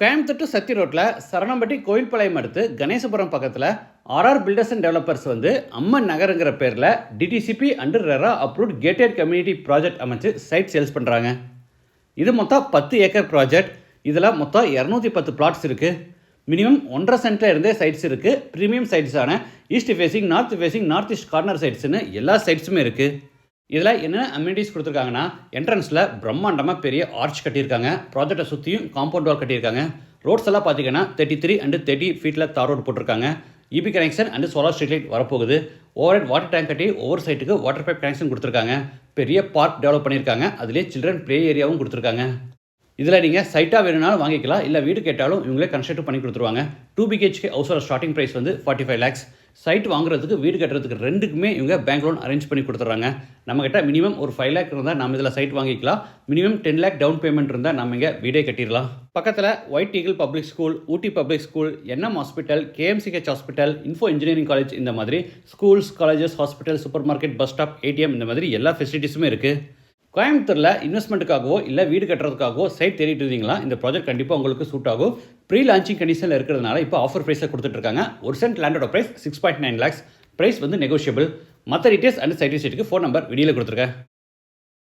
Coimbatore to சத்தி ரோட்டில் சரணம்பட்டி கோயில்பாளையம் அடுத்து கணேசபுரம் பக்கத்தில் ஆர்ஆர் பில்டர்ஸ் அண்ட் டெவலப்பர்ஸ் வந்து அம்மன் நகருங்கிற பேரில் DTCP under RERA approved gated community project அமைச்சு சைட் சேல்ஸ் பண்ணுறாங்க. இது மொத்தம் 10 ஏக்கர் ப்ராஜெக்ட். இதில் மொத்தம் 210 பிளாட்ஸ் இருக்குது. மினிமம் 1.5 சென்ட்டில் இருந்தே சைட்ஸ் இருக்குது. ப்ரீமியம் சைட்ஸான east facing, north east corner சைட்ஸ்னு எல்லா சைட்ஸுமே இருக்குது. இதில் என்ன அம்யூனிட்டிஸ் கொடுத்துருக்காங்கன்னா, என்ட்ரன்ஸில் பிரம்மாண்டமாக பெரிய ஆர்ச் கட்டியிருக்காங்க. ப்ராஜெக்டை சுற்றியும் காம்பவுண்ட் வால் கட்டியிருக்காங்க. ரோட்ஸ் எல்லாம் பார்த்தீங்கன்னா 33 and 30 ஃபீட்டில் தார் ரோடு போட்டிருக்காங்க. EB connection and solar street light வரப்போகுது. ஓவர் வாட்டர் டேங்க் கட்டி ஒவ்வொரு சைட்டுக்கு வாட்டர் பைப் கனெக்ஷன் கொடுத்துருக்காங்க. பெரிய பார்க் டெவலப் பண்ணியிருக்காங்க. அதிலே சில்ட்ரன் ப்ளே ஏரியாவும் கொடுத்துருக்காங்க. இதில் நீங்கள் சைட்டாக வேணும்னாலும் வாங்கிக்கலாம், இல்லை வீடு கேட்டாலும் இவங்களே கன்ஸ்ட்ரக்ட் பண்ணி கொடுத்துருவாங்க. 2 BHK ஹவுஸோட ஸ்டார்டிங் ப்ரைஸ் வந்து 45 lakhs. சைட் வாங்குறதுக்கு, வீடு கட்டுறதுக்கு ரெண்டுக்குமே இவங்க பேங்க் லோன் அரேஞ்ச் பண்ணி கொடுத்துட்றாங்க. நம்மகிட்ட மினிமம் ஒரு 5 lakh இருந்தால் நம்ம இதில் சைட் வாங்கிக்கலாம். மினிமம் 10 lakh டவுன் பேமெண்ட் இருந்தால் நம்ம இங்கே வீடே கட்டிடலாம். பக்கத்தில் White Eagle public school, Ooty public school, NM hospital, KMCH hospital, info engineering college, இந்த மாதிரி schools, colleges, hospital, supermarket, bus stop, ATM, இந்த மாதிரி எல்லா ஃபெசிலிட்டிஸுமே இருக்குது. கோயம்புத்தூரில் இன்வெஸ்ட்மெண்ட்டுக்காகவோ இல்லை வீடு கட்டுறதுக்காகவோ சைட் தேடிட்டு இருந்தீங்களா, இந்த ப்ராஜெக்ட் கண்டிப்பாக உங்களுக்கு சூட் ஆகும். ப்ரீ லான்ச்சிங் கண்டிஷனில் இருக்கிறதுனால இப்போ ஆஃபர் ப்ரைஸில் கொடுத்துட்ருக்காங்க. 1 சென்ட் லேண்டோட ப்ரைஸ் 6.9 lakhs. ப்ரைஸ் வந்து நெகோஷியபிள். மற்ற டீட்டெயில்ஸ் அண்ட் சைட் விசிட்டுக்கு ஃபோன் நம்பர் வீடியோவில் கொடுத்துருக்கேன்.